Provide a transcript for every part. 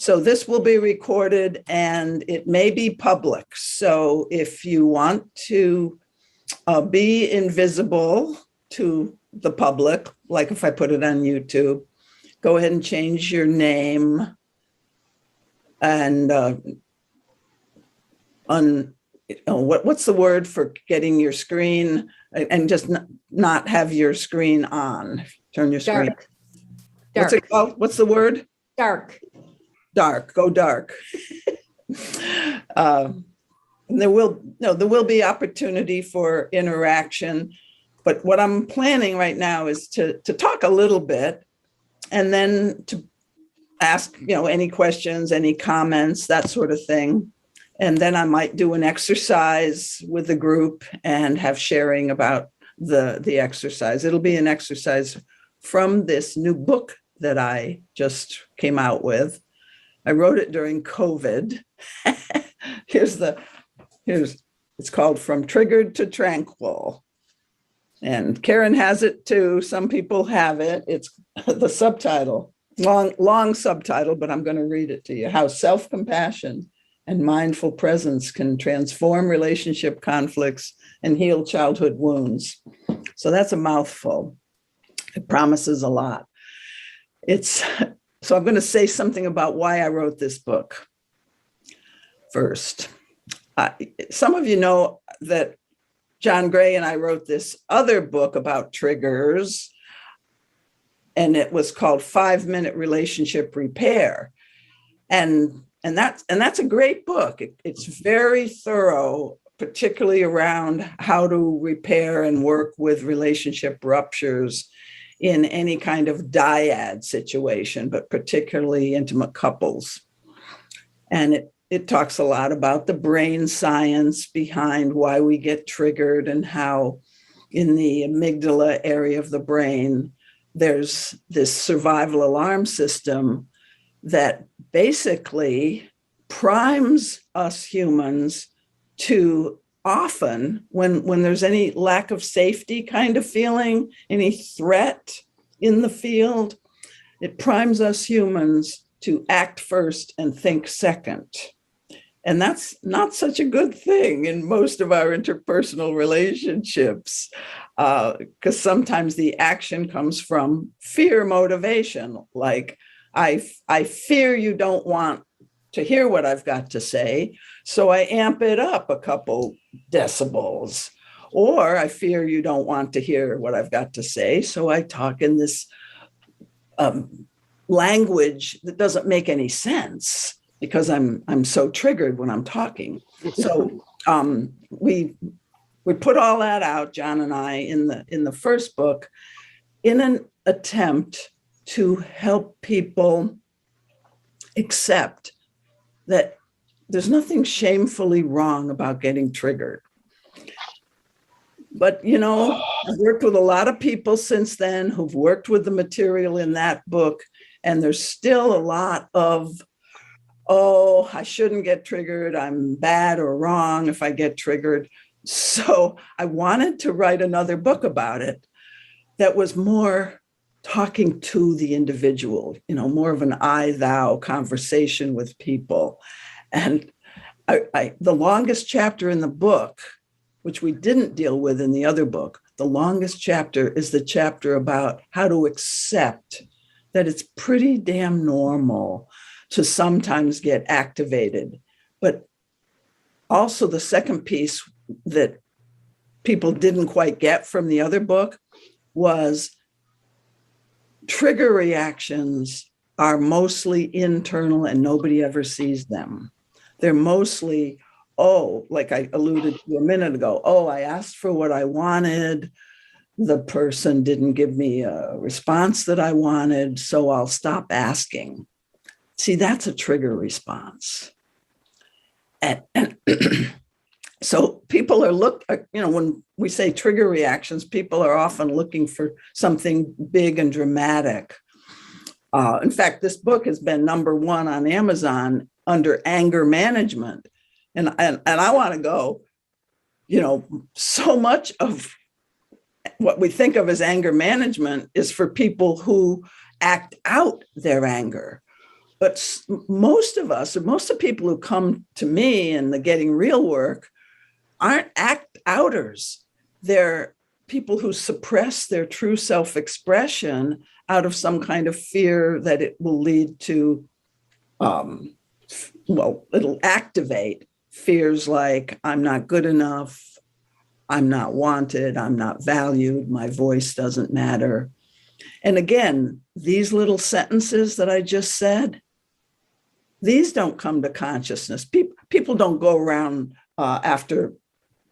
So this will be recorded and it may be public. So if you want to be invisible to the public, like if I put it on YouTube, go ahead and change your name and what's the word for getting your screen and just not have your screen on? Turn your screen. Dark. What's it called? What's the word? Dark. Dark. Go dark. And there will be opportunity for interaction, but what I'm planning right now is to talk a little bit and then to ask, any questions, any comments, that sort of thing. And then I might do an exercise with the group and have sharing about the exercise. It'll be an exercise from this new book that I just came out with. I wrote it during COVID. It's called From Triggered to Tranquil. And Karen has it too. Some people have it. It's the subtitle, long subtitle, but I'm going to read it to you. How self-compassion and mindful presence can transform relationship conflicts and heal childhood wounds. So that's a mouthful. It promises a lot. So I'm going to say something about why I wrote this book first. Some of you know that John Gray and I wrote this other book about triggers, and it was called 5-Minute Relationship Repair. And that's a great book. It's very thorough, particularly around how to repair and work with relationship ruptures in any kind of dyad situation, but particularly intimate couples. And it talks a lot about the brain science behind why we get triggered and how in the amygdala area of the brain, there's this survival alarm system that basically primes us humans to often, when there's any lack of safety kind of feeling, any threat in the field, it primes us humans to act first and think second. And that's not such a good thing in most of our interpersonal relationships, because sometimes the action comes from fear motivation, like I fear you don't want to hear what I've got to say, so I amp it up a couple decibels. Or I fear you don't want to hear what I've got to say, so I talk in this language that doesn't make any sense because I'm so triggered when I'm talking. So we put all that out, John and I, in the first book, in an attempt to help people accept that there's nothing shamefully wrong about getting triggered. But, I've worked with a lot of people since then who've worked with the material in that book, and there's still a lot of, oh, I shouldn't get triggered. I'm bad or wrong if I get triggered. So I wanted to write another book about it that was more talking to the individual, more of an I-thou conversation with people. And the longest chapter in the book, which we didn't deal with in the other book, the longest chapter is the chapter about how to accept that it's pretty damn normal to sometimes get activated. But also the second piece that people didn't quite get from the other book was trigger reactions are mostly internal and nobody ever sees them. They're mostly, like I alluded to a minute ago, I asked for what I wanted. The person didn't give me a response that I wanted, so I'll stop asking. See, that's a trigger response. And so people are when we say trigger reactions, people are often looking for something big and dramatic. In fact, this book has been #1 on Amazon under anger management. And I want to go, so much of what we think of as anger management is for people who act out their anger. But most of us, or most of the people who come to me in the Getting Real work, aren't act outers. They're people who suppress their true self-expression out of some kind of fear that it will lead to, it'll activate fears like, I'm not good enough, I'm not wanted, I'm not valued, my voice doesn't matter. And again, these little sentences that I just said, these don't come to consciousness. People don't go around after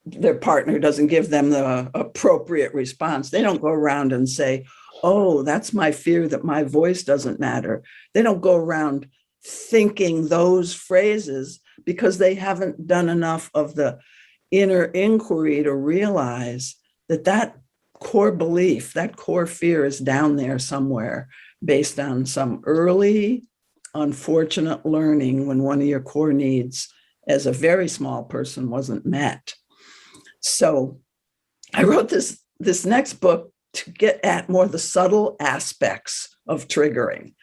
their partner doesn't give them the appropriate response. They don't go around and say, oh, that's my fear that my voice doesn't matter. They don't go around thinking those phrases because they haven't done enough of the inner inquiry to realize that that core belief, that core fear is down there somewhere based on some early unfortunate learning when one of your core needs as a very small person wasn't met. So I wrote this next book to get at more the subtle aspects of triggering.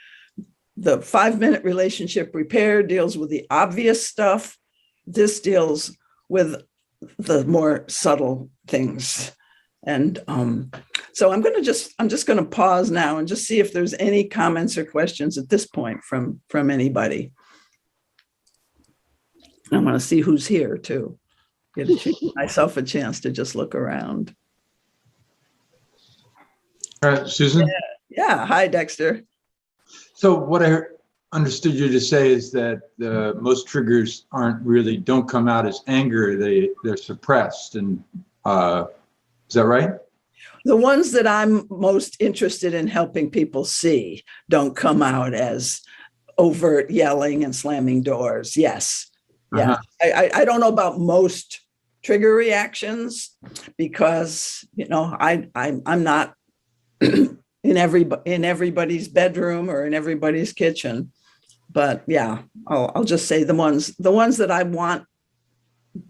The 5-minute relationship repair deals with the obvious stuff. This deals with the more subtle things. And so I'm just going to pause now and just see if there's any comments or questions at this point from anybody. I want to see who's here too. Give myself a chance to just look around. All right, Susan. Yeah. Hi, Dexter. So what I understood you to say is that most triggers don't come out as anger. They're suppressed. And is that right? The ones that I'm most interested in helping people see don't come out as overt yelling and slamming doors. Yes. Yeah. I don't know about most trigger reactions because, I'm not in everybody's bedroom or in everybody's kitchen. But yeah, I'll just say the ones that I want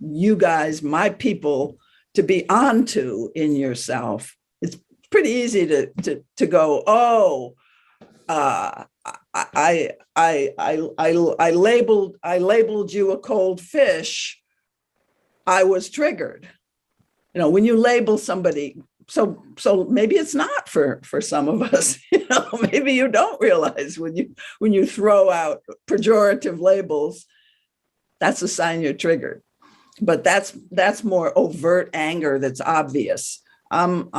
you guys, my people, to be onto in yourself. It's pretty easy to go, oh, I labeled you a cold fish. I was triggered. When you label somebody, so maybe it's not for some of us. Maybe you don't realize when you throw out pejorative labels, that's a sign you're triggered. But that's more overt anger that's obvious. I'm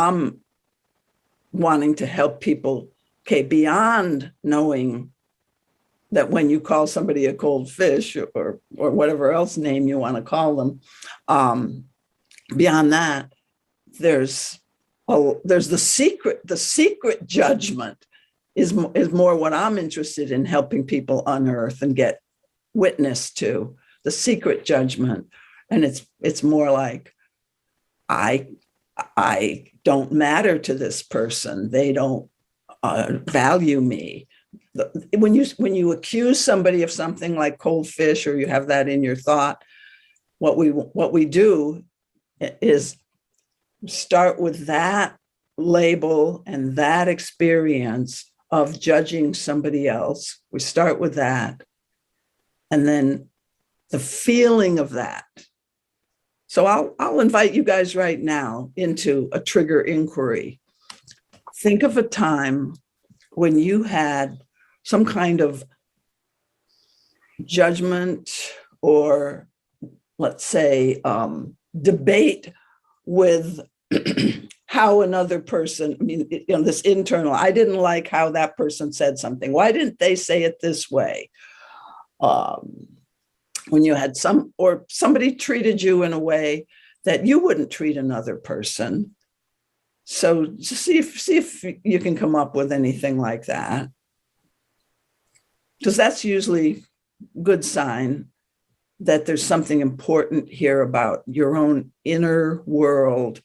wanting to help people, beyond knowing that when you call somebody a cold fish or whatever else name you want to call them, beyond that, there's the secret judgment is more what I'm interested in helping people unearth and get witness to, the secret judgment. And it's more like, I don't matter to this person. They don't value me. When you accuse somebody of something like cold fish, or you have that in your thought, what we do is start with that label and that experience of judging somebody else. We start with that, and then the feeling of that. So I'll invite you guys right now into a trigger inquiry. Think of a time when you had some kind of judgment or, let's say, debate with how another person, this internal, I didn't like how that person said something. Why didn't they say it this way? When you had somebody treated you in a way that you wouldn't treat another person. So just see if you can come up with anything like that. Because that's usually a good sign that there's something important here about your own inner world,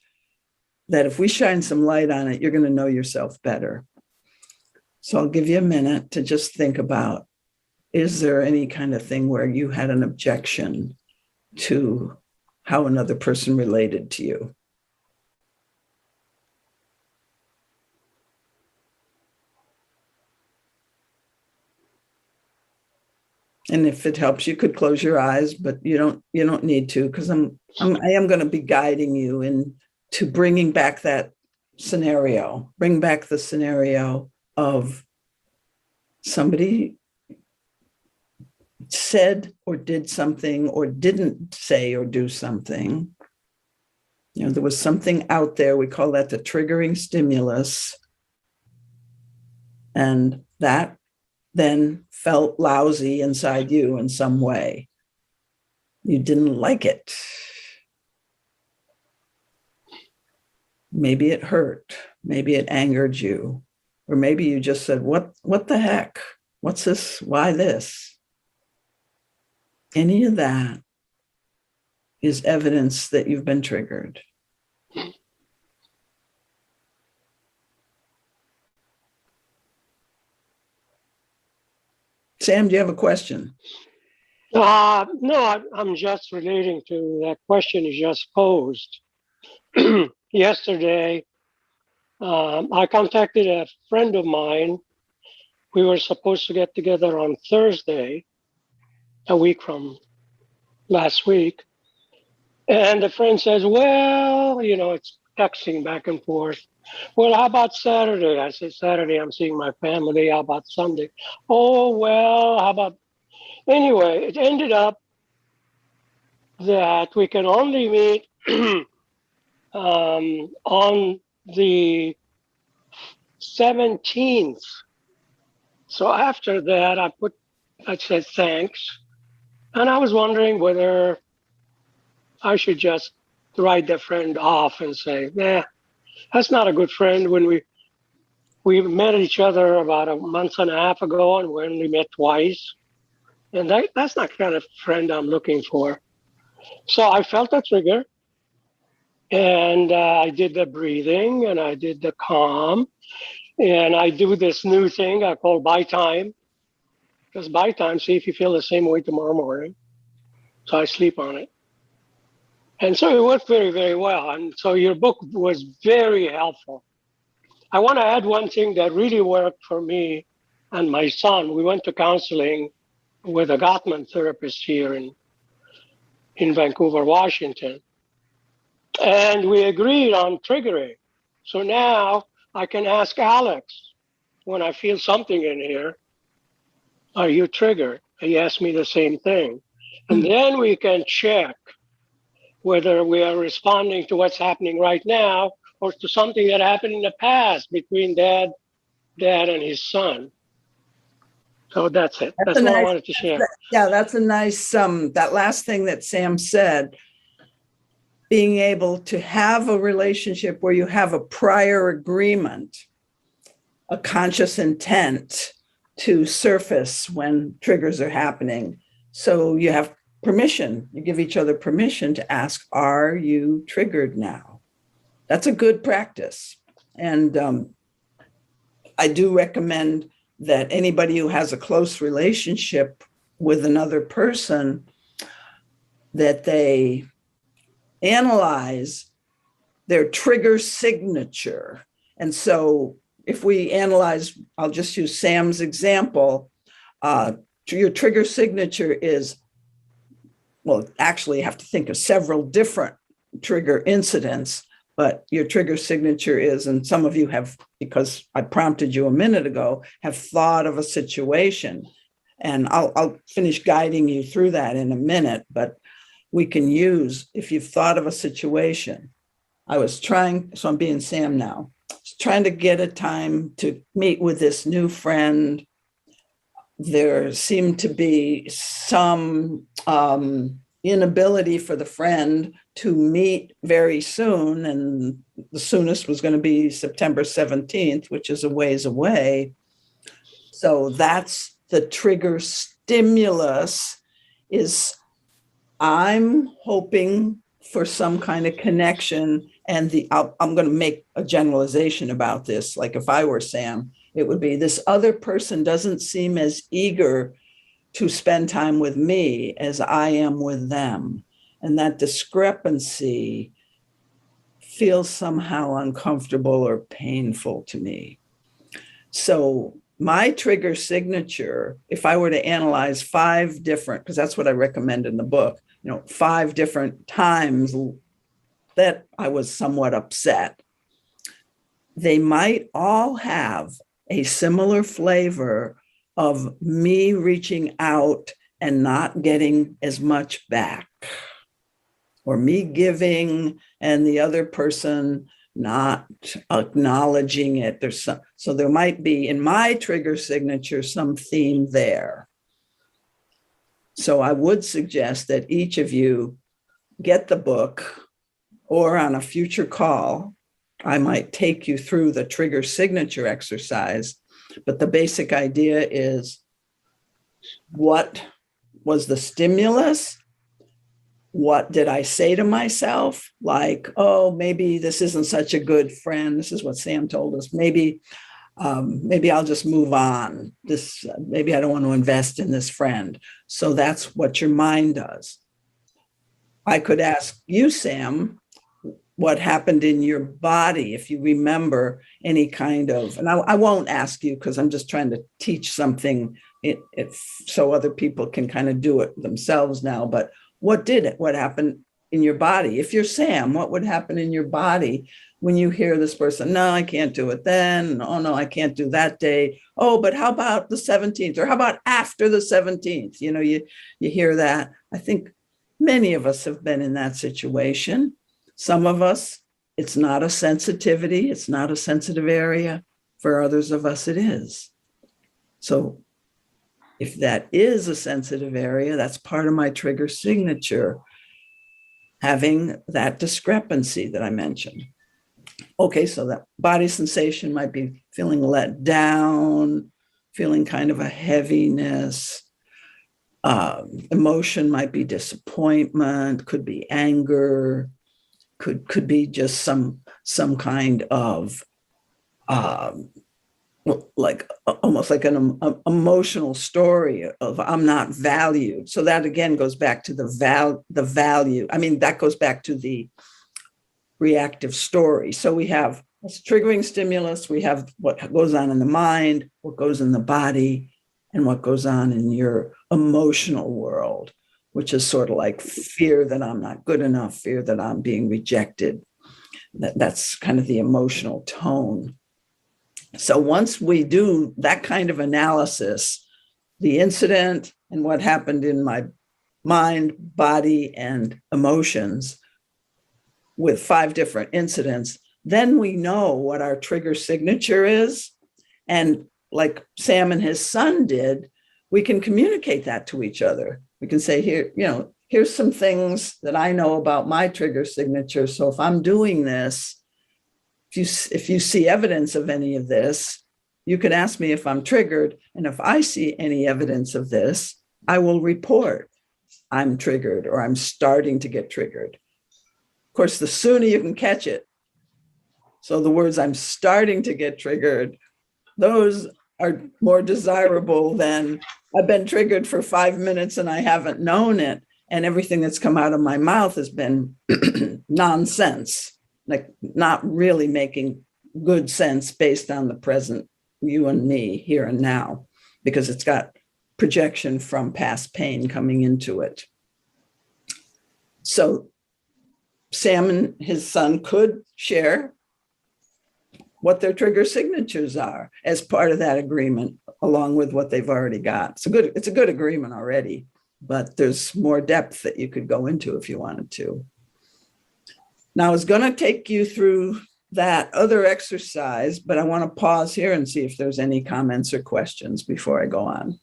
that if we shine some light on it, you're going to know yourself better. So I'll give you a minute to just think about, is there any kind of thing where you had an objection to how another person related to you? And if it helps, you could close your eyes, but you don't need to, because I am going to be guiding you into bringing back that scenario. Bring back the scenario of somebody said or did something or didn't say or do something. You know, there was something out there. We call that the triggering stimulus. And that then felt lousy inside you in some way. You didn't like it. Maybe it hurt. Maybe it angered you. Or maybe you just said, what the heck? What's this? Why this? Any of that is evidence that you've been triggered. Sam, do you have a question? No, I'm just relating to that question you just posed. Yesterday, I contacted a friend of mine. We were supposed to get together on Thursday, a week from last week. And the friend says, well, it's texting back and forth. Well, how about Saturday? I said, Saturday, I'm seeing my family. How about Sunday? Oh, well, how about... Anyway, it ended up that we can only meet on the 17th. So after that, I said thanks. And I was wondering whether I should just write the friend off and say, nah, that's not a good friend. When we met each other about a month and a half ago, and we only met twice. And that's not the kind of friend I'm looking for. So I felt a trigger, and I did the breathing, and I did the calm, and I do this new thing I call buy time. Because buy time, see if you feel the same way tomorrow morning. So I sleep on it. And so it worked very, very well. And so your book was very helpful. I want to add one thing that really worked for me and my son. We went to counseling with a Gottman therapist here in Vancouver, Washington. And we agreed on triggering. So now I can ask Alex when I feel something in here, are you triggered? He asked me the same thing. And then we can check whether we are responding to what's happening right now or to something that happened in the past between dad and his son. So that's it. That's what I wanted to share. Yeah, that's a nice, that last thing that Sam said, being able to have a relationship where you have a prior agreement, a conscious intent to surface when triggers are happening. So you have permission, you give each other permission to ask, are you triggered now? That's a good practice. And I do recommend that anybody who has a close relationship with another person, that they analyze their trigger signature. And so if we analyze, I'll just use Sam's example, your trigger signature is, well, actually you have to think of several different trigger incidents, but your trigger signature is, and some of you have, because I prompted you a minute ago, have thought of a situation. And I'll finish guiding you through that in a minute, but we can use, if you've thought of a situation. So I'm being Sam now, trying to get a time to meet with this new friend. There seemed to be some inability for the friend to meet very soon. And the soonest was going to be September 17th, which is a ways away. So that's the trigger stimulus, is I'm hoping for some kind of connection. And I'm going to make a generalization about this. Like if I were Sam, it would be, this other person doesn't seem as eager to spend time with me as I am with them. And that discrepancy feels somehow uncomfortable or painful to me. So my trigger signature, if I were to analyze 5 different, because that's what I recommend in the book, 5 different times that I was somewhat upset, they might all have a similar flavor of me reaching out and not getting as much back, or me giving and the other person not acknowledging it. So there might be in my trigger signature some theme there. So I would suggest that each of you get the book, or on a future call, I might take you through the trigger signature exercise. But the basic idea is, what was the stimulus? What did I say to myself? Like, oh, maybe this isn't such a good friend. This is what Sam told us. Maybe I'll just move on. Maybe I don't want to invest in this friend. So that's what your mind does. I could ask you, Sam, what happened in your body, if you remember any kind of, and I won't ask you because I'm just trying to teach something so other people can kind of do it themselves now. But what happened in your body? If you're Sam, what would happen in your body when you hear this person? No, I can't do it then. Oh, no, I can't do that day. Oh, but how about the 17th? Or how about after the 17th? You hear that. I think many of us have been in that situation. Some of us, it's not a sensitivity. It's not a sensitive area. For others of us, it is. So if that is a sensitive area, that's part of my trigger signature, having that discrepancy that I mentioned. Okay, so that body sensation might be feeling let down, feeling kind of a heaviness. Emotion might be disappointment, could be anger, could be just some kind of like almost like an emotional story of I'm not valued. So that again goes back to the value. I mean, that goes back to the reactive story. So we have a triggering stimulus, we have what goes on in the mind, what goes in the body, and what goes on in your emotional world, which is sort of like fear that I'm not good enough, fear that I'm being rejected. That's kind of the emotional tone. So once we do that kind of analysis, the incident and what happened in my mind, body, and emotions with 5 different incidents, then we know what our trigger signature is. And like Sam and his son did, we can communicate that to each other. We can say, here's some things that I know about my trigger signature. So if I'm doing this, if you see evidence of any of this, you can ask me if I'm triggered. And if I see any evidence of this, I will report I'm triggered or I'm starting to get triggered. Of course, the sooner you can catch it. So the words I'm starting to get triggered, those are more desirable than I've been triggered for 5 minutes and I haven't known it. And everything that's come out of my mouth has been nonsense, like not really making good sense based on the present, you and me, here and now, because it's got projection from past pain coming into it. So Sam and his son could share what their trigger signatures are as part of that agreement, along with what they've already got. It's a good agreement already, but there's more depth that you could go into if you wanted to. Now, I was going to take you through that other exercise, but I want to pause here and see if there's any comments or questions before I go on.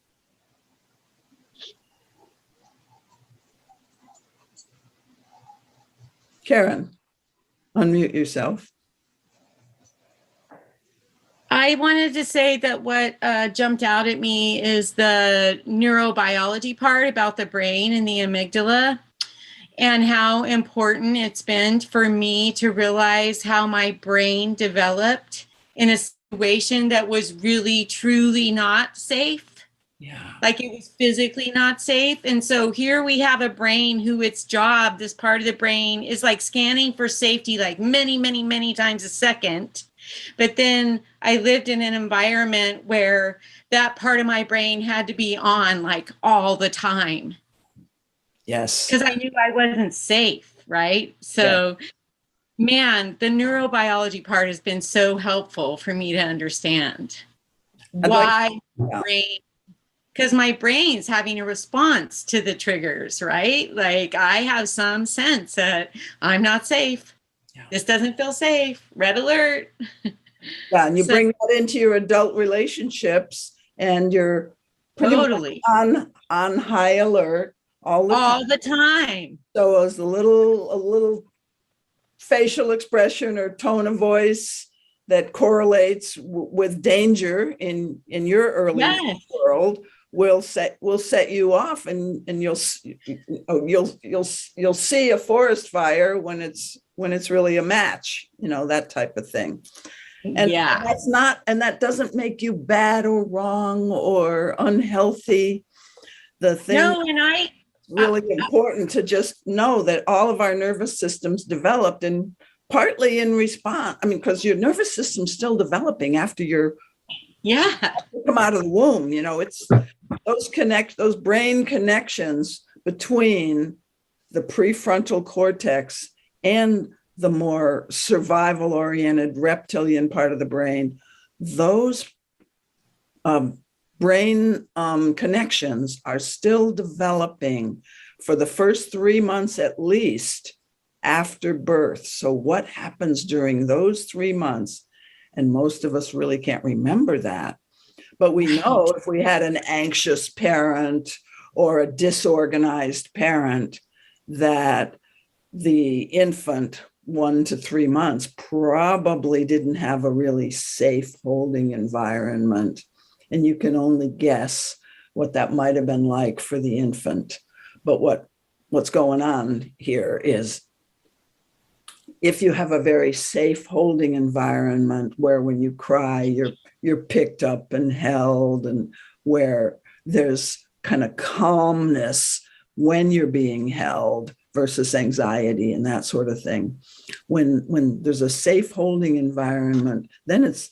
Karen, unmute yourself. I wanted to say that what jumped out at me is the neurobiology part about the brain and the amygdala, and how important it's been for me to realize how my brain developed in a situation that was really, truly not safe. Yeah. Like it was physically not safe. And so here we have a brain who its job, this part of the brain, is like scanning for safety like many, many, many times a second. But then I lived in an environment where that part of my brain had to be on like all the time Yes. because I knew I wasn't safe, right? So, man, the neurobiology part has been so helpful for me to understand why brain, because my brain's having a response to the triggers, right? Like I have some sense that I'm not safe. Yeah. This doesn't feel safe. Red alert. Yeah, and you bring that into your adult relationships, and you're pretty totally much on high alert all the time. So as a little facial expression or tone of voice that correlates with danger in your early world will set you off, and you'll see a forest fire when it's really a match, that type of thing. And that doesn't make you bad or wrong or unhealthy. The thing really important to just know that all of our nervous systems developed, and partly in response, because your nervous system's still developing after you come out of the womb. It's those brain connections between the prefrontal cortex and the more survival oriented reptilian part of the brain. Those brain connections are still developing for the first 3 months at least after birth. So what happens during those 3 months? And most of us really can't remember that. But we know if we had an anxious parent or a disorganized parent, that the infant 1 to 3 months probably didn't have a really safe holding environment. And you can only guess what that might have been like for the infant. But what's going on here is, if you have a very safe holding environment where when you cry, you're picked up and held, and where there's kind of calmness when you're being held versus anxiety and that sort of thing. When there's a safe holding environment, then it's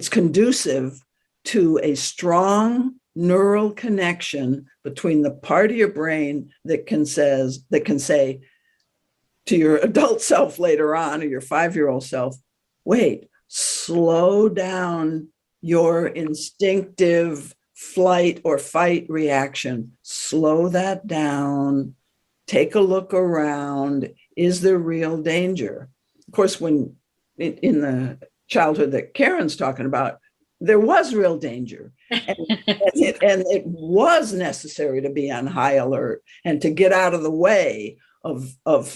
conducive to a strong neural connection between the part of your brain that can say to your adult self later on, or your 5-year-old self, wait, slow down your instinctive flight or fight reaction. Slow that down. Take a look around. Is there real danger? Of course, when in the childhood that Karen's talking about, there was real danger. And it was necessary to be on high alert and to get out of the way of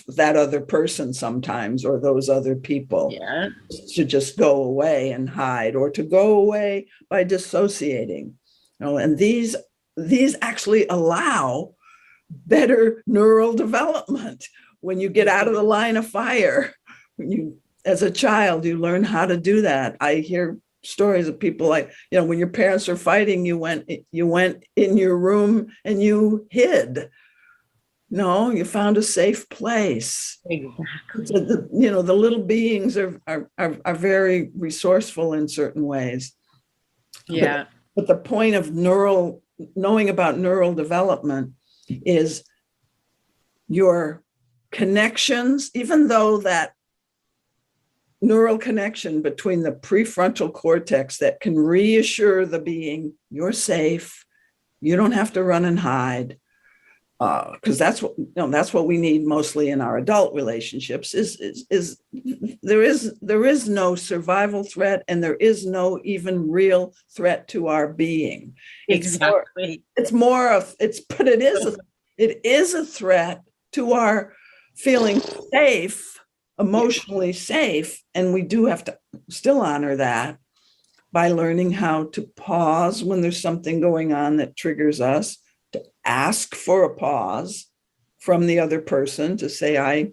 that other person sometimes, or those other people, to just go away and hide, or to go away by dissociating. And these actually allow better neural development. When you get out of the line of fire, as a child, you learn how to do that. I hear stories of people like, when your parents are fighting, you went in your room and you hid. No, you found a safe place. Exactly. So the little beings are very resourceful in certain ways. Yeah. But the point of knowing about neural development is your connections, even though that neural connection between the prefrontal cortex that can reassure the being, you're safe, you don't have to run and hide, because that's what we need mostly in our adult relationships. Is there is no survival threat, and there is no even real threat to our being. Exactly. It is a threat to our feeling safe, emotionally safe, and we do have to still honor that by learning how to pause when there's something going on that triggers us, to ask for a pause from the other person, to say, I'm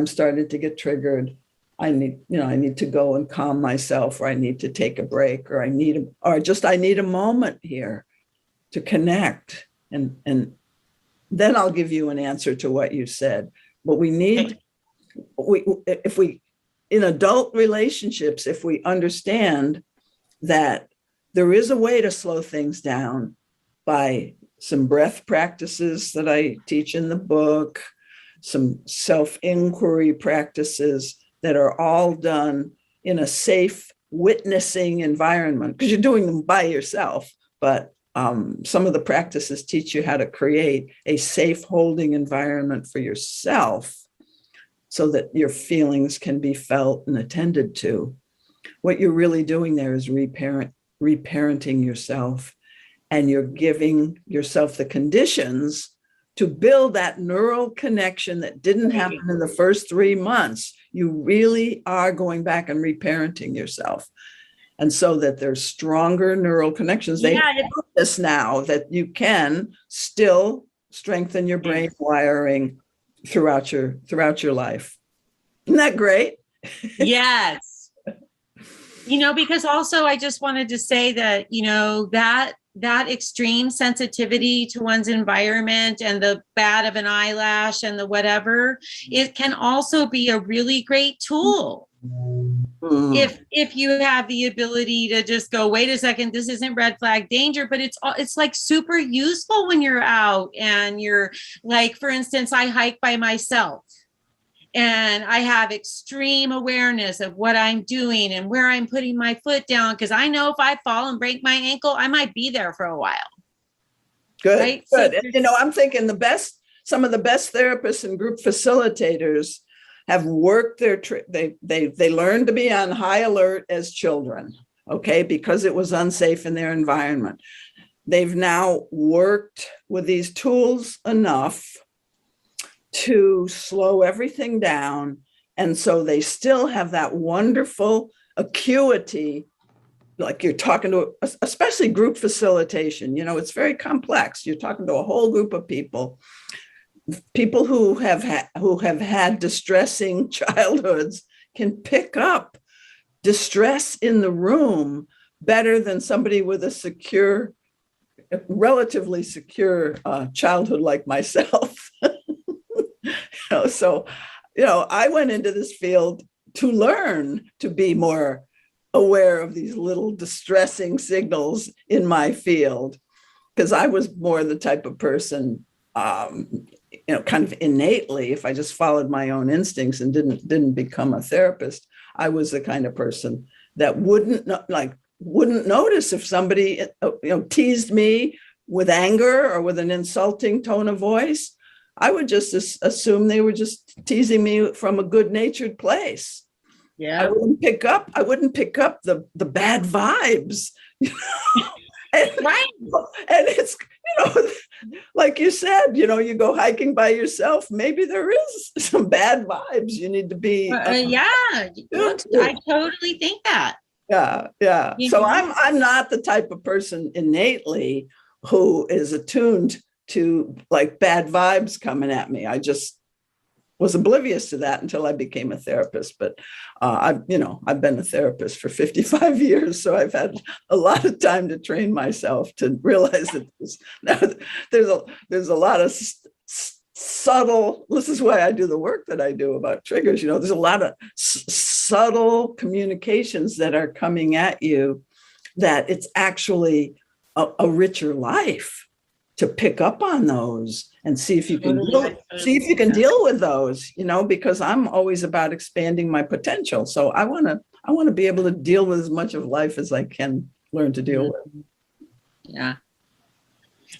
starting to get triggered. I need to go and calm myself, or I need to take a break, or I need a moment here to connect. And then I'll give you an answer to what you said. But if in adult relationships, if we understand that there is a way to slow things down by some breath practices that I teach in the book, some self-inquiry practices that are all done in a safe witnessing environment, because you're doing them by yourself, but some of the practices teach you how to create a safe holding environment for yourself so that your feelings can be felt and attended to. What you're really doing there is reparenting yourself, and you're giving yourself the conditions to build that neural connection that didn't happen in the first 3 months. You really are going back and reparenting yourself. And so that there's stronger neural connections. They know this now, that you can still strengthen your brain wiring throughout your life. Isn't that great? Yes. Because also I just wanted to say that, that extreme sensitivity to one's environment and the bat of an eyelash and the whatever, it can also be a really great tool. If you have the ability to just go, wait a second, this isn't red flag danger, but it's like super useful when you're out and you're like, for instance, I hike by myself. And I have extreme awareness of what I'm doing and where I'm putting my foot down, because I know if I fall and break my ankle, I might be there for a while. Good, right? good. So I'm thinking some of the best therapists and group facilitators have worked they learned to be on high alert as children, okay, because it was unsafe in their environment. They've now worked with these tools enough to slow everything down. And so they still have that wonderful acuity, like you're talking to, especially group facilitation, it's very complex. You're talking to a whole group of people who have had distressing childhoods can pick up distress in the room better than somebody with a relatively secure childhood like myself. So, I went into this field to learn to be more aware of these little distressing signals in my field, because I was more the type of person, kind of innately, if I just followed my own instincts and didn't become a therapist, I was the kind of person that wouldn't notice if somebody, teased me with anger or with an insulting tone of voice. I would just assume they were just teasing me from a good-natured place. Yeah. I wouldn't pick up the bad vibes. Right. And it's, like you said, you go hiking by yourself, maybe there is some bad vibes you need to be. Yeah, I totally think that. Yeah. So I'm not the type of person innately who is attuned to like bad vibes coming at me. I just was oblivious to that until I became a therapist. But I've been a therapist for 55 years, so I've had a lot of time to train myself to realize that there's a lot of subtle. This is why I do the work that I do about triggers. There's a lot of subtle communications that are coming at you, that it's actually a richer life to pick up on those and see if you can deal with those, because I'm always about expanding my potential. So I want to be able to deal with as much of life as I can learn to deal with. Yeah.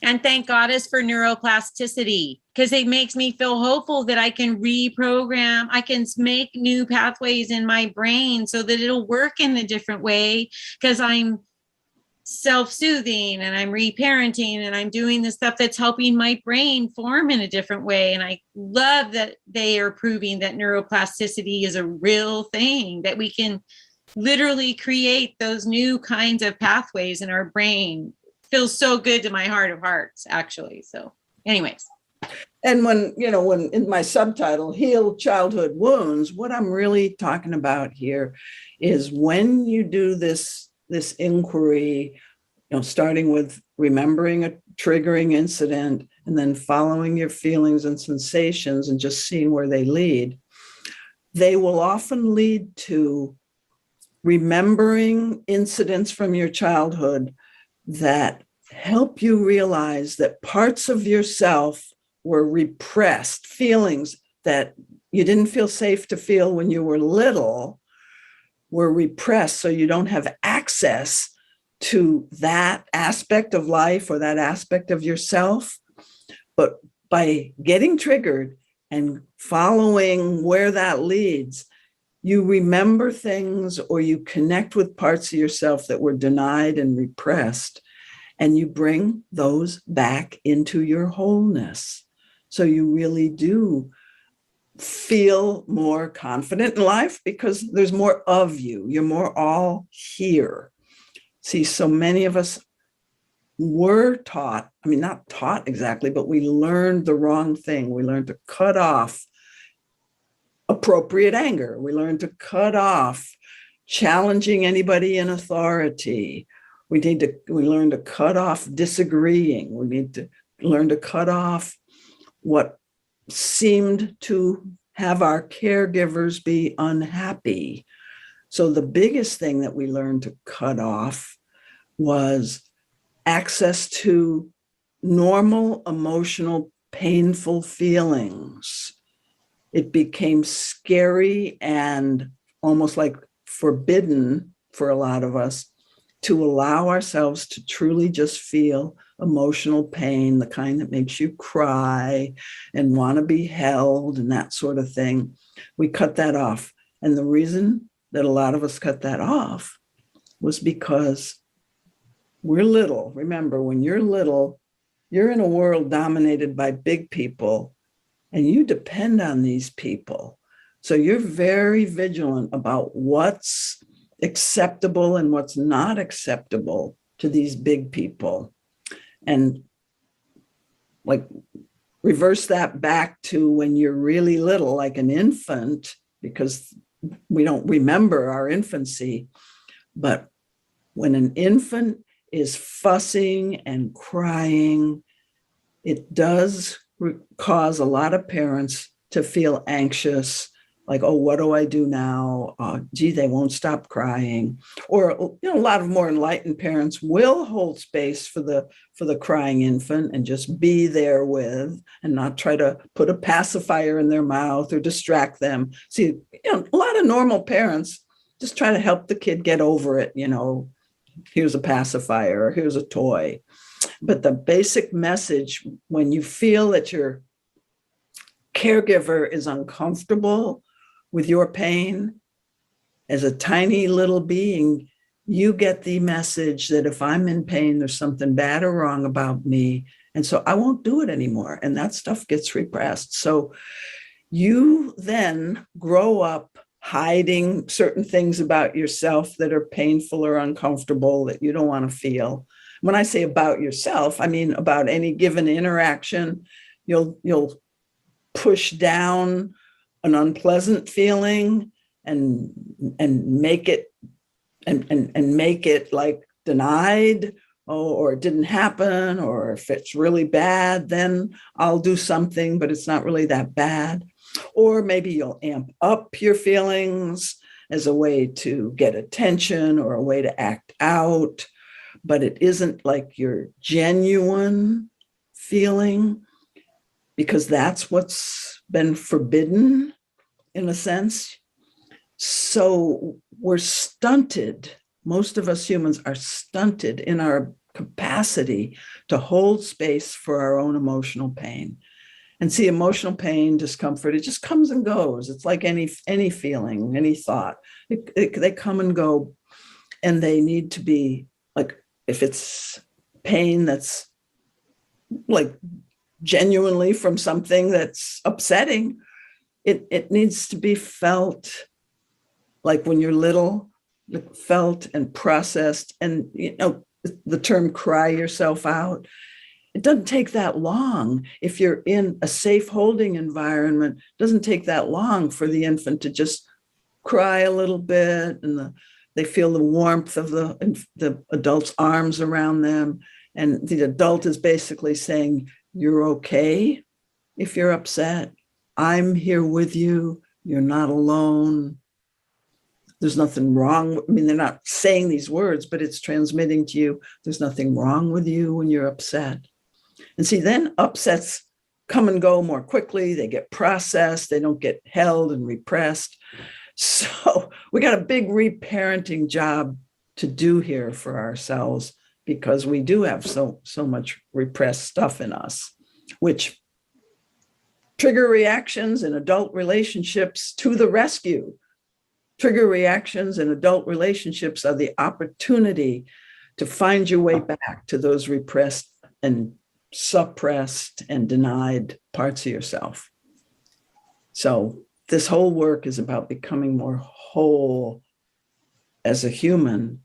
And thank Goddess for neuroplasticity, because it makes me feel hopeful that I can reprogram, I can make new pathways in my brain so that it'll work in a different way, because I'm self-soothing and I'm reparenting and I'm doing the stuff that's helping my brain form in a different way. And I love that they are proving that neuroplasticity is a real thing, that we can literally create those new kinds of pathways in our brain. Feels so good to my heart of hearts, actually. So anyways. And when in my subtitle, Heal Childhood Wounds, what I'm really talking about here is when you do this inquiry, starting with remembering a triggering incident and then following your feelings and sensations and just seeing where they lead. they will often lead to remembering incidents from your childhood that help you realize that parts of yourself were repressed, feelings that you didn't feel safe to feel when you were little were repressed, so you don't have access to that aspect of life or that aspect of yourself. But by getting triggered and following where that leads, you remember things or you connect with parts of yourself that were denied and repressed, and you bring those back into your wholeness. So you really do feel more confident in life because there's more of you. You're more all here. See, so many of us were taught, I mean, not taught exactly, but we learned the wrong thing. We learned to cut off appropriate anger. We learned to cut off challenging anybody in authority. We learn to cut off disagreeing. We need to learn to cut off what seemed to have our caregivers be unhappy. So the biggest thing that we learned to cut off was access to normal, emotional, painful feelings. It became scary and almost like forbidden for a lot of us to allow ourselves to truly just feel emotional pain, the kind that makes you cry and want to be held and that sort of thing. We cut that off. And the reason that a lot of us cut that off was because we're little. Remember, when you're little, you're in a world dominated by big people and you depend on these people. So you're very vigilant about what's acceptable and what's not acceptable to these big people. And like reverse that back to when you're really little, like an infant, because we don't remember our infancy. But when an infant is fussing and crying, it does cause a lot of parents to feel anxious, like, oh, what do I do now? Gee, they won't stop crying. Or, a lot of more enlightened parents will hold space for the crying infant and just be there with, and not try to put a pacifier in their mouth or distract them. See, a lot of normal parents just try to help the kid get over it. Here's a pacifier, or here's a toy. But the basic message, when you feel that your caregiver is uncomfortable with your pain, as a tiny little being, you get the message that if I'm in pain, there's something bad or wrong about me. And so I won't do it anymore. And that stuff gets repressed. So you then grow up hiding certain things about yourself that are painful or uncomfortable that you don't want to feel. When I say about yourself, I mean about any given interaction. You'll push down an unpleasant feeling and make it and make it like denied, or it didn't happen, or if it's really bad, then I'll do something, but it's not really that bad. Or maybe you'll amp up your feelings as a way to get attention or a way to act out, but it isn't like your genuine feeling, because that's what's been forbidden in a sense. So we're stunted. Most of us humans are stunted in our capacity to hold space for our own emotional pain. And see, emotional pain, discomfort, it just comes and goes. It's like any feeling, any thought. They come and go, and they need to be like, if it's pain that's like genuinely from something that's upsetting, it needs to be felt like when you're little, felt and processed. And the term cry yourself out, it doesn't take that long. If you're in a safe holding environment, it doesn't take that long for the infant to just cry a little bit, and they feel the warmth of the adult's arms around them. And the adult is basically saying, you're okay if you're upset. I'm here with you. You're not alone. There's nothing wrong. I mean, they're not saying these words, but it's transmitting to you. There's nothing wrong with you when you're upset. And see, then upsets come and go more quickly. They get processed. They don't get held and repressed. So we got a big reparenting job to do here for ourselves, because we do have so much repressed stuff in us, which trigger reactions in adult relationships to the rescue. Trigger reactions in adult relationships are the opportunity to find your way back to those repressed and suppressed and denied parts of yourself. So this whole work is about becoming more whole as a human.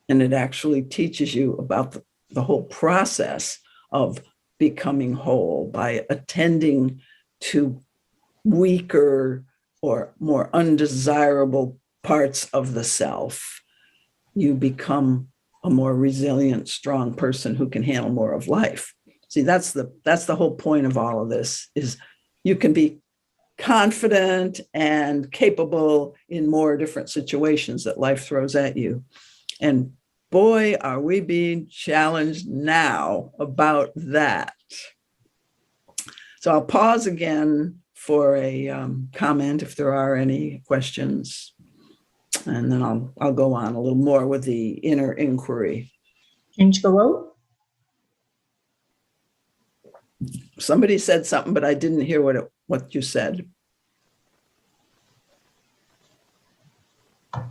And it actually teaches you about the whole process of becoming whole by attending to weaker or more undesirable parts of the self. You become a more resilient, strong person who can handle more of life. See, that's the whole point of all of this, is you can be confident and capable in more different situations that life throws at you. And boy, are we being challenged now about that. So I'll pause again for a comment if there are any questions. And then I'll go on a little more with the inner inquiry. Somebody said something, but I didn't hear what you said.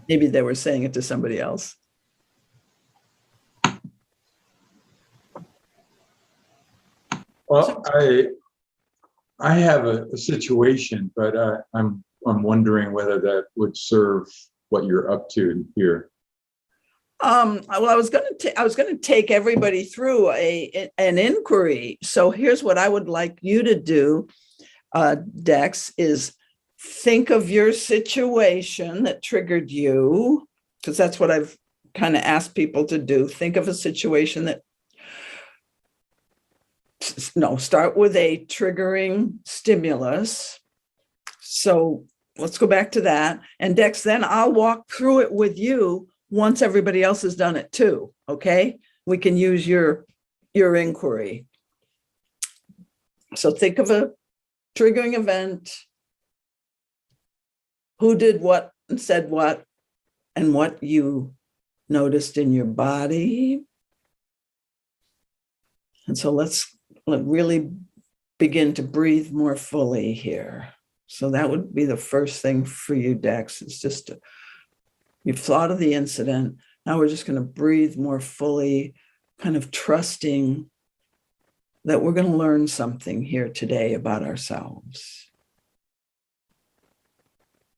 Maybe they were saying it to somebody else. Well, I have a situation, but I'm wondering whether that would serve what you're up to here. Well, I was going to take everybody through an inquiry. So here's what I would like you to do, Dex, is think of your situation that triggered you, because that's what I've kind of asked people to do. Think of a situation that, start with a triggering stimulus. So let's go back to that. And Dex, then I'll walk through it with you once everybody else has done it too, okay? We can use your inquiry. So think of a triggering event, who did what and said what, and what you noticed in your body. And so let's really begin to breathe more fully here. So that would be the first thing for you, Dex. It's just, you've thought of the incident. Now we're just going to breathe more fully, kind of trusting that we're going to learn something here today about ourselves.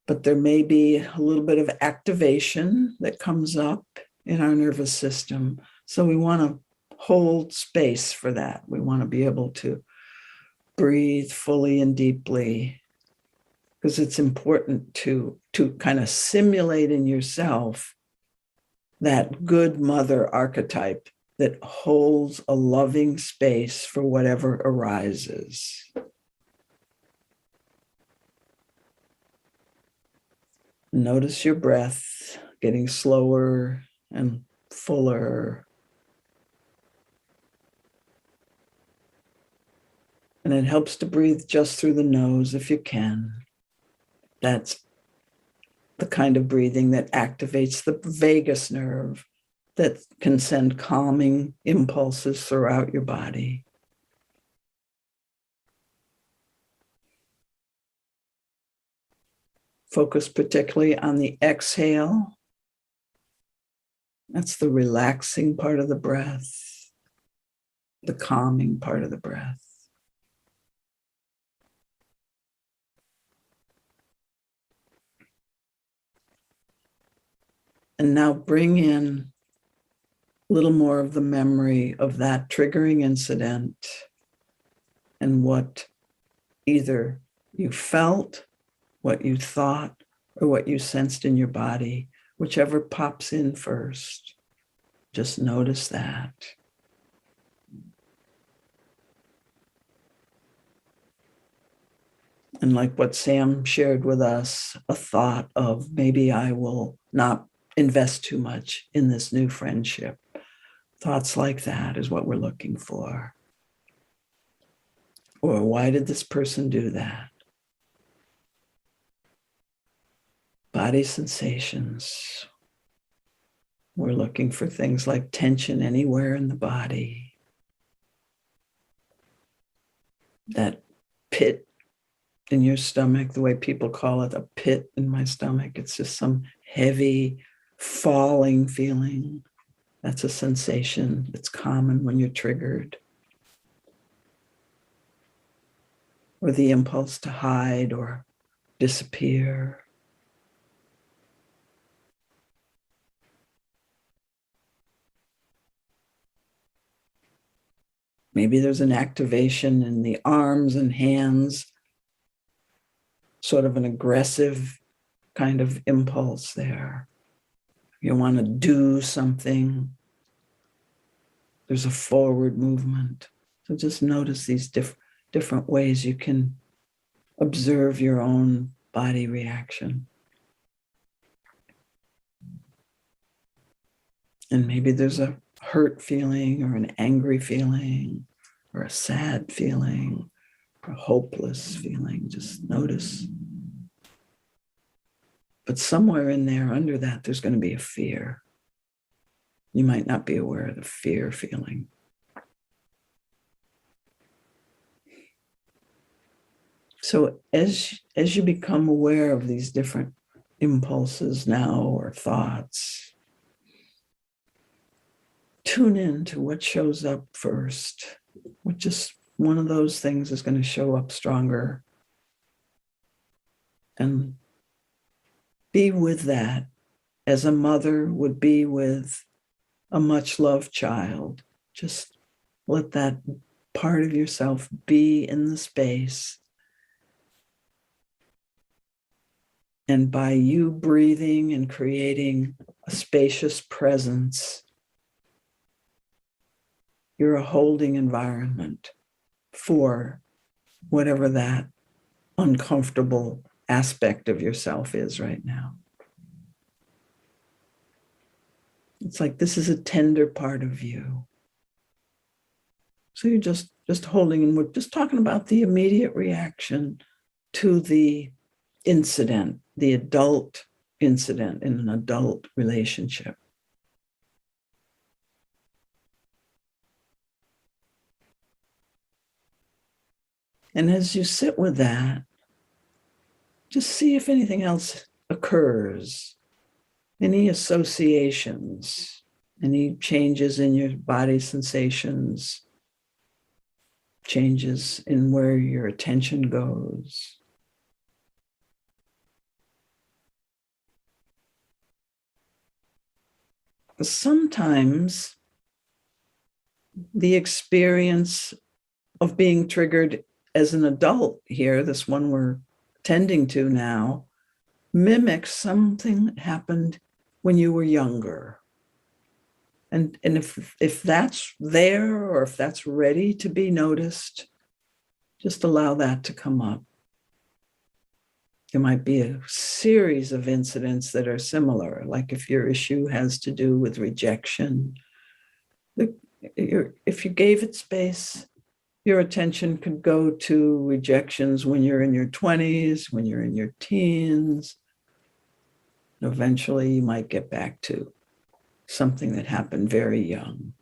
But there may be a little bit of activation that comes up in our nervous system. So we want to hold space for that. We want to be able to breathe fully and deeply, because it's important to kind of simulate in yourself that good mother archetype that holds a loving space for whatever arises. Notice your breath getting slower and fuller. And it helps to breathe just through the nose if you can. That's the kind of breathing that activates the vagus nerve that can send calming impulses throughout your body. Focus particularly on the exhale. That's the relaxing part of the breath, the calming part of the breath. And now bring in a little more of the memory of that triggering incident and what either you felt, what you thought, or what you sensed in your body, whichever pops in first. Just notice that. And like what Sam shared with us, a thought of maybe I will not invest too much in this new friendship. Thoughts like that is what we're looking for. Or why did this person do that? Body sensations. We're looking for things like tension anywhere in the body. That pit in your stomach, the way people call it, a pit in my stomach. It's just some heavy falling feeling. That's a sensation that's common when you're triggered. Or the impulse to hide or disappear. Maybe there's an activation in the arms and hands, sort of an aggressive kind of impulse there. You want to do something. There's a forward movement. So just notice these different ways you can observe your own body reaction. And maybe there's a hurt feeling or an angry feeling or a sad feeling or a hopeless feeling. Just notice. But somewhere in there, under that, there's going to be a fear. You might not be aware of the fear feeling. So as you become aware of these different impulses now or thoughts, tune in to what shows up first. What just one of those things is going to show up stronger. And be with that as a mother would be with a much loved child. Just let that part of yourself be in the space. And by you breathing and creating a spacious presence, you're a holding environment for whatever that uncomfortable aspect of yourself is right now. It's like this is a tender part of you. So you're just holding, and we're just talking about the immediate reaction to the incident, the adult incident in an adult relationship. And as you sit with that, just see if anything else occurs, any associations, any changes in your body sensations, changes in where your attention goes. Sometimes the experience of being triggered as an adult here, this one we're tending to now, mimics something that happened when you were younger. And if that's there or if that's ready to be noticed, just allow that to come up. There might be a series of incidents that are similar, like if your issue has to do with rejection, if you gave it space, your attention could go to rejections when you're in your 20s, when you're in your teens. And eventually you might get back to something that happened very young.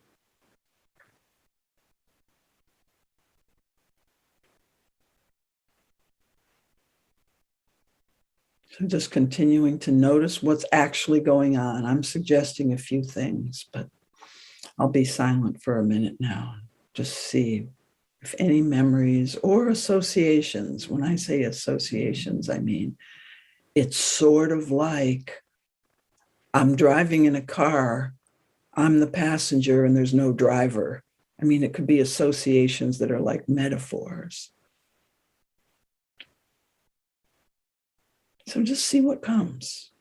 So just continuing to notice what's actually going on. I'm suggesting a few things, but I'll be silent for a minute now. Just see if any memories or associations. When I say associations, I mean it's sort of like I'm driving in a car, I'm the passenger and there's no driver. I mean, it could be associations that are like metaphors. So just see what comes.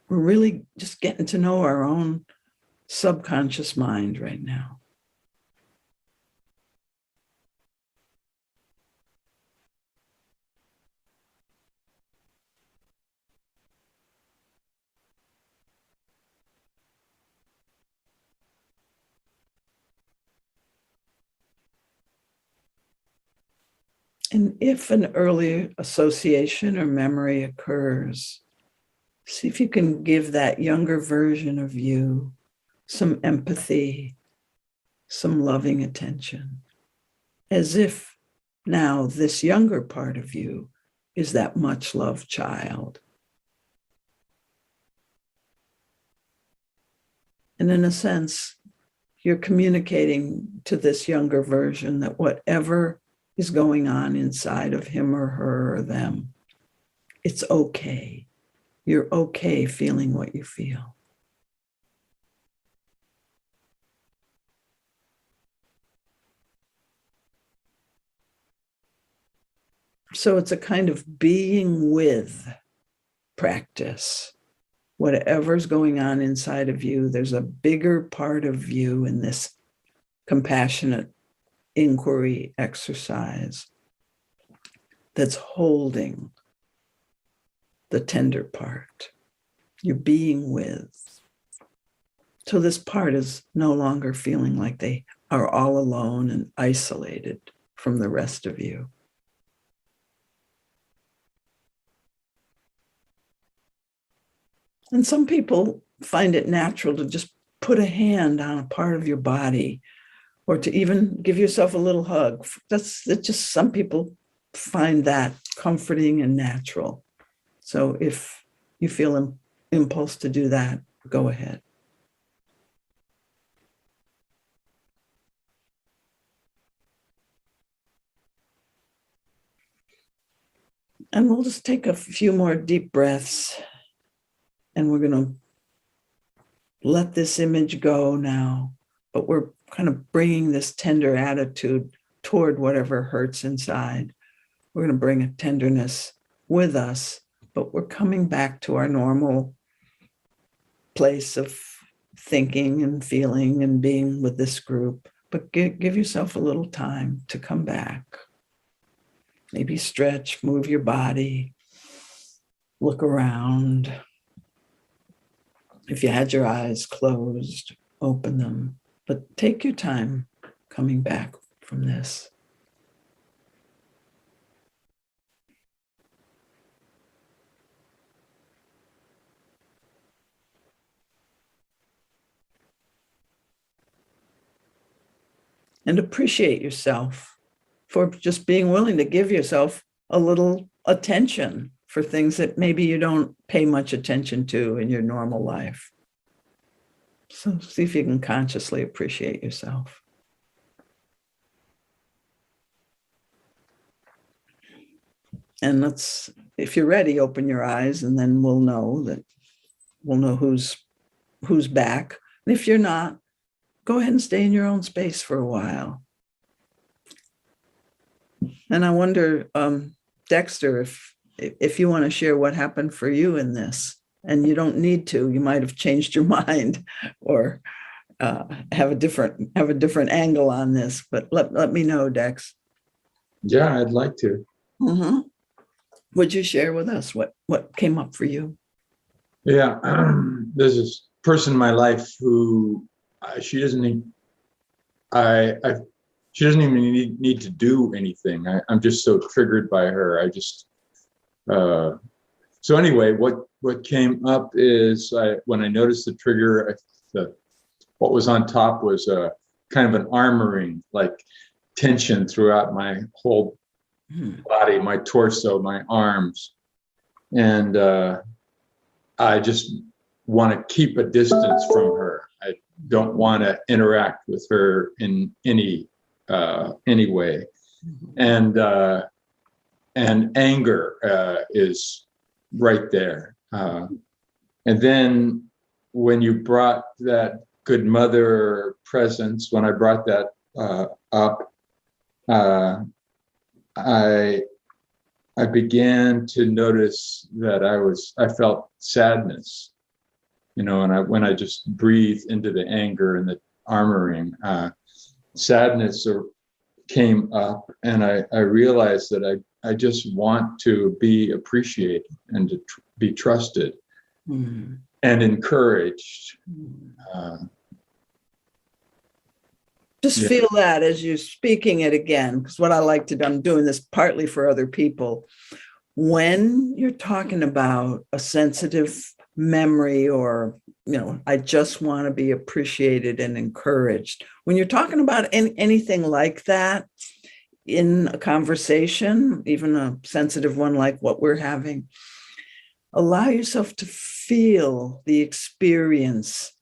We're really just getting to know our own subconscious mind right now. And if an early association or memory occurs, see if you can give that younger version of you some empathy, some loving attention, as if now this younger part of you is that much loved child. And in a sense, you're communicating to this younger version that whatever is going on inside of him or her or them, it's okay. You're okay feeling what you feel. So it's a kind of being with practice. Whatever's going on inside of you, there's a bigger part of you in this compassionate inquiry exercise that's holding the tender part. You're being with. So this part is no longer feeling like they are all alone and isolated from the rest of you. And some people find it natural to just put a hand on a part of your body or to even give yourself a little hug. That's just some people find that comforting and natural. So if you feel an impulse to do that, go ahead. And we'll just take a few more deep breaths. And we're going to let this image go now, but we're kind of bringing this tender attitude toward whatever hurts inside. We're going to bring a tenderness with us, but we're coming back to our normal place of thinking and feeling and being with this group. But give yourself a little time to come back. Maybe stretch, move your body, look around. If you had your eyes closed, open them, but take your time coming back from this. And appreciate yourself for just being willing to give yourself a little attention for things that maybe you don't pay much attention to in your normal life. So see if you can consciously appreciate yourself. And let's, if you're ready, open your eyes, and then we'll know who's back. And if you're not, go ahead and stay in your own space for a while. And I wonder, Dexter, if you want to share what happened for you in this, and you don't need to, you might have changed your mind or have a different angle on this, but let me know, Dex. Yeah, I'd like to. Mm-hmm. Would you share with us what came up for you? Yeah, there's this person in my life who she doesn't even need to do anything. I'm just so triggered by her. So anyway, what came up is when I noticed the trigger, what was on top was a kind of an armoring, like tension throughout my whole body, my torso, my arms. And I just want to keep a distance from her. I don't want to interact with her in any way. And anger is right there. And then when you brought that good mother presence, when I brought that up, I began to notice that I felt sadness, and when I just breathed into the anger and the armoring, sadness came up, and I realized that I just want to be appreciated and to be trusted and encouraged. Just Yeah. feel that as you're speaking it again, because what I like to do, I'm doing this partly for other people. When you're talking about a sensitive memory or, I just want to be appreciated and encouraged. When you're talking about anything like that in a conversation, even a sensitive one like what we're having, allow yourself to feel the experience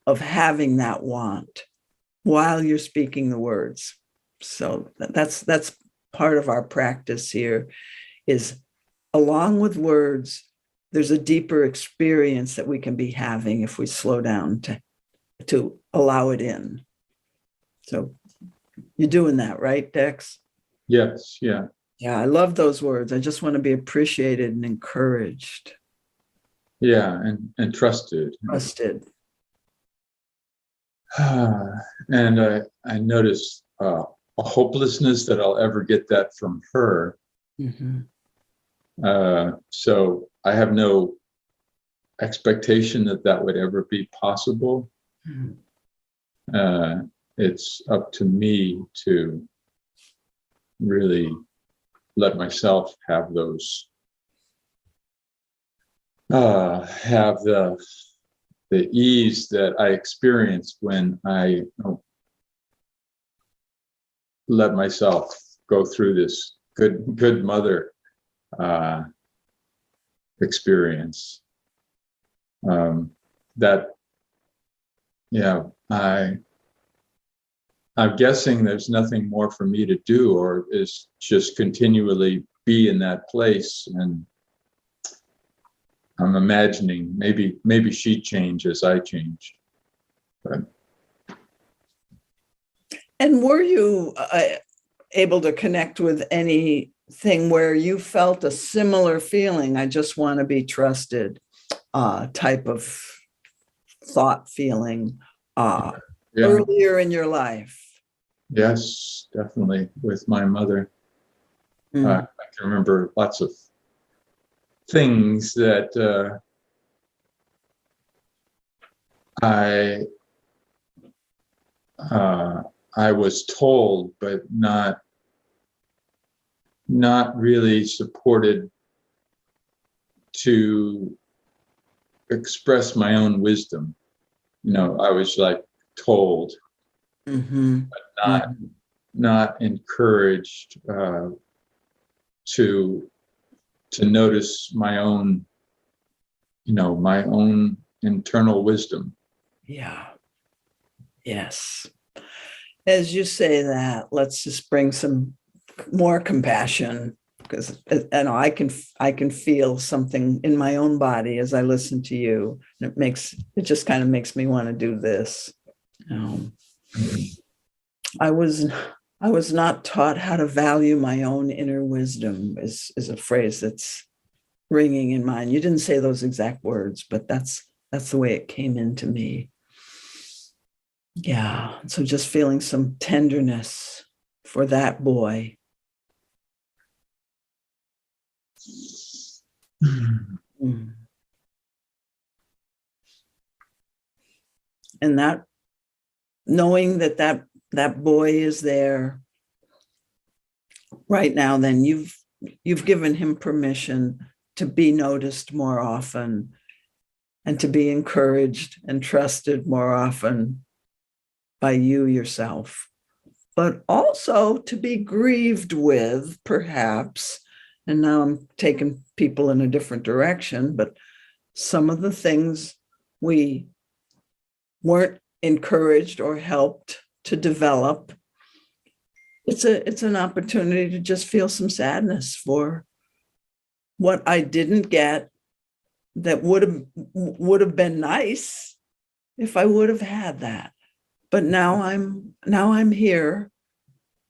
of having that want while you're speaking the words. So that's part of our practice here, is along with words, there's a deeper experience that we can be having if we slow down to allow it in. So you're doing that, right, Dex? Yes. Yeah. Yeah, I love those words. I just want to be appreciated and encouraged. Yeah. And trusted. Trusted. And I noticed a hopelessness that I'll ever get that from her. Mm-hmm. So I have no expectation that would ever be possible. Mm-hmm. It's up to me to really let myself have those, have the ease that I experience when I let myself go through this good mother experience. I'm guessing there's nothing more for me to do, or is just continually be in that place. And I'm imagining maybe she'd change as I changed. But. And were you able to connect with anything where you felt a similar feeling, I just want to be trusted, type of thought feeling earlier in your life? Yes, definitely, with my mother. I can remember lots of things that I was told, but not really supported to express my own wisdom. I was like told, but not encouraged to notice my own, my own internal wisdom. Yeah. Yes. As you say that, let's just bring some more compassion, because I can feel something in my own body as I listen to you. And it just kind of makes me want to do this. I was not taught how to value my own inner wisdom is a phrase that's ringing in mind. You didn't say those exact words, but that's the way it came into me. Yeah. So just feeling some tenderness for that boy. Mm. And that, knowing that boy is there right now, then you've given him permission to be noticed more often and to be encouraged and trusted more often by you yourself, but also to be grieved with, perhaps. And now I'm taking people in a different direction, but some of the things we weren't encouraged or helped to develop, it's an opportunity to just feel some sadness for what I didn't get that would have been nice if I would have had that. But now I'm here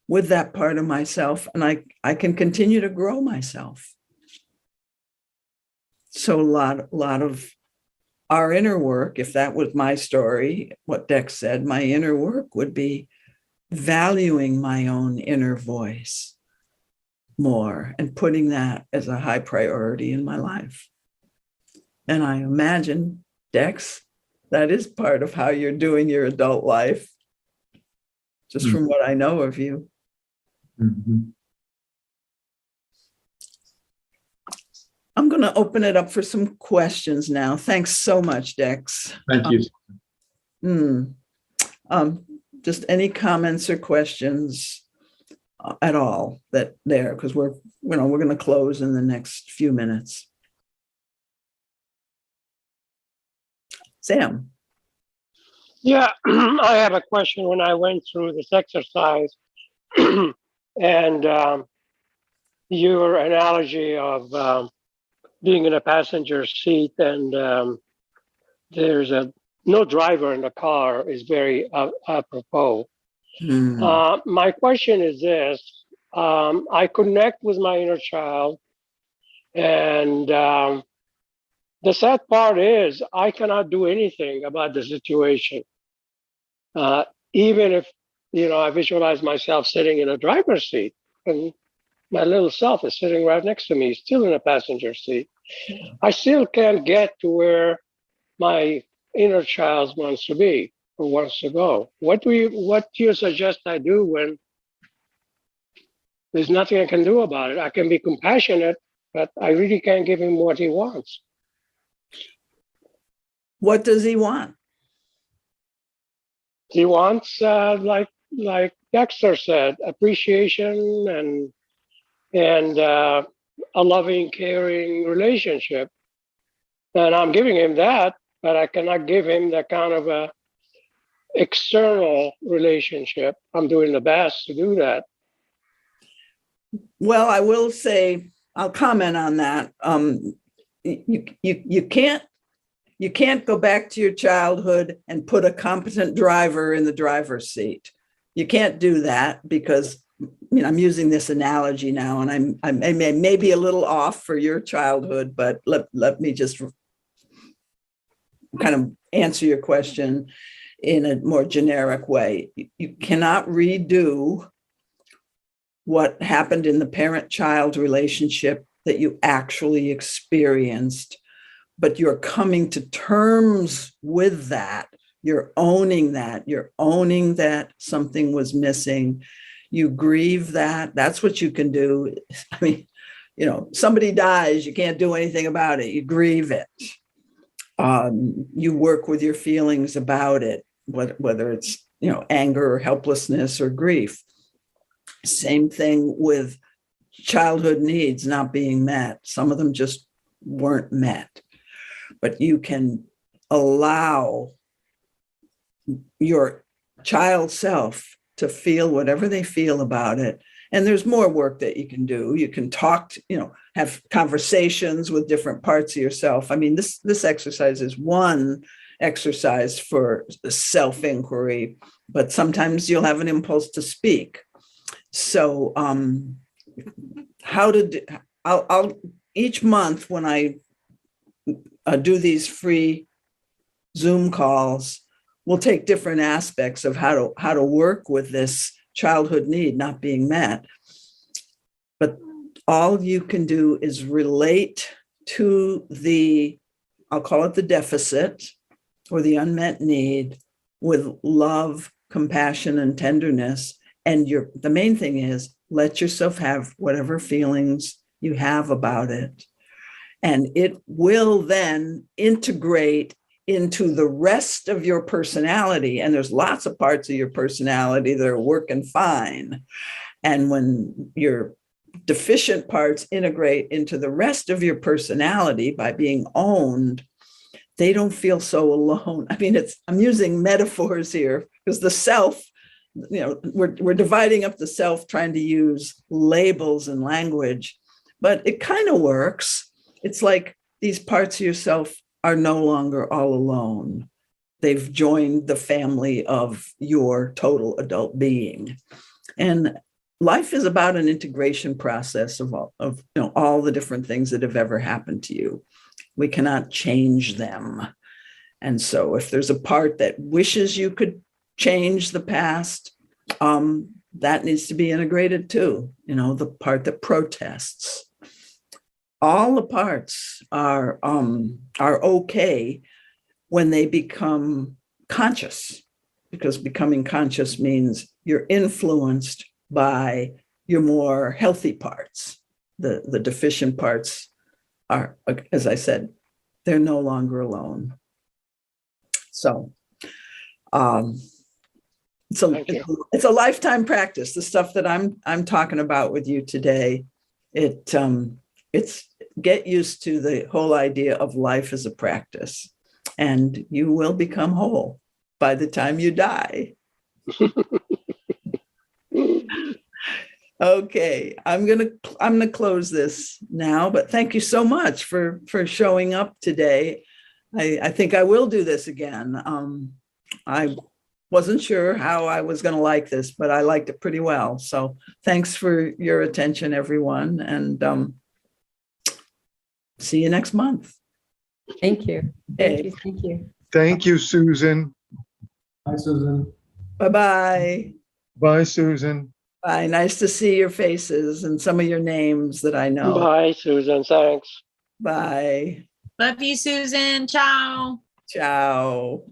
with that part of myself, and I can continue to grow myself. So a lot of our inner work, if that was my story, what Dex said, my inner work would be valuing my own inner voice more and putting that as a high priority in my life. And I imagine, Dex, that is part of how you're doing your adult life. just from what I know of you. Mhm. I'm going to open it up for some questions now. Thanks so much, Dex. Thank you. Just any comments or questions at all that there, because we're going to close in the next few minutes. Sam. Yeah, I have a question. When I went through this exercise and your analogy of being in a passenger seat and there's no driver in the car is very apropos. My question is this. I connect with my inner child, and the sad part is I cannot do anything about the situation. Even if, I visualize myself sitting in a driver's seat and my little self is sitting right next to me, still in a passenger seat. I still can't get to where my inner child wants to be or wants to go. What do you suggest I do when there's nothing I can do about it? I can be compassionate, but I really can't give him what he wants. What does he want? He wants, like Dexter said, appreciation and a loving, caring relationship. And I'm giving him that, but I cannot give him that kind of a external relationship. I'm doing the best to do that. Well, I will say, I'll comment on that. You can't go back to your childhood and put a competent driver in the driver's seat. You can't do that because I'm using this analogy now, and I may be a little off for your childhood, but let me just kind of answer your question in a more generic way. You cannot redo what happened in the parent-child relationship that you actually experienced, but you're coming to terms with that. You're owning that. You're owning that something was missing. You grieve that. That's what you can do. I mean, somebody dies, you can't do anything about it. You grieve it. You work with your feelings about it, whether it's, anger or helplessness or grief. Same thing with childhood needs not being met. Some of them just weren't met. But you can allow your child self to feel whatever they feel about it. And there's more work that you can do. You can talk, have conversations with different parts of yourself. I mean, this exercise is one exercise for self-inquiry, but sometimes you'll have an impulse to speak. So I'll each month when I do these free Zoom calls, we'll take different aspects of how to work with this childhood need not being met. But all you can do is relate to I'll call it the deficit or the unmet need with love, compassion, and tenderness. And the main thing is let yourself have whatever feelings you have about it. And it will then integrate into the rest of your personality. And there's lots of parts of your personality that are working fine. And when your deficient parts integrate into the rest of your personality by being owned, they don't feel so alone. I mean, I'm using metaphors here because the self, we're dividing up the self, trying to use labels and language, but it kind of works. It's like these parts of yourself are no longer all alone. They've joined the family of your total adult being. And life is about an integration process of all the different things that have ever happened to you. We cannot change them. And so if there's a part that wishes you could change the past, that needs to be integrated too. The part that protests. All the parts are okay when they become conscious, because becoming conscious means you're influenced by your more healthy parts. The deficient parts are, as I said, they're no longer alone. So it's a lifetime practice. The stuff that I'm talking about with you today, it's get used to the whole idea of life as a practice, and you will become whole by the time you die. Okay, I'm gonna close this now, but thank you so much for showing up today. I think I will do this again. I wasn't sure how I was going to like this, but I liked it pretty well. So thanks for your attention, everyone, and see you next month. Thank you. Thank you. Thank you. Thank you, Susan. Hi, Susan. Bye-bye. Bye, Susan. Bye. Nice to see your faces and some of your names that I know. Bye, Susan. Thanks. Bye. Love you, Susan. Ciao. Ciao.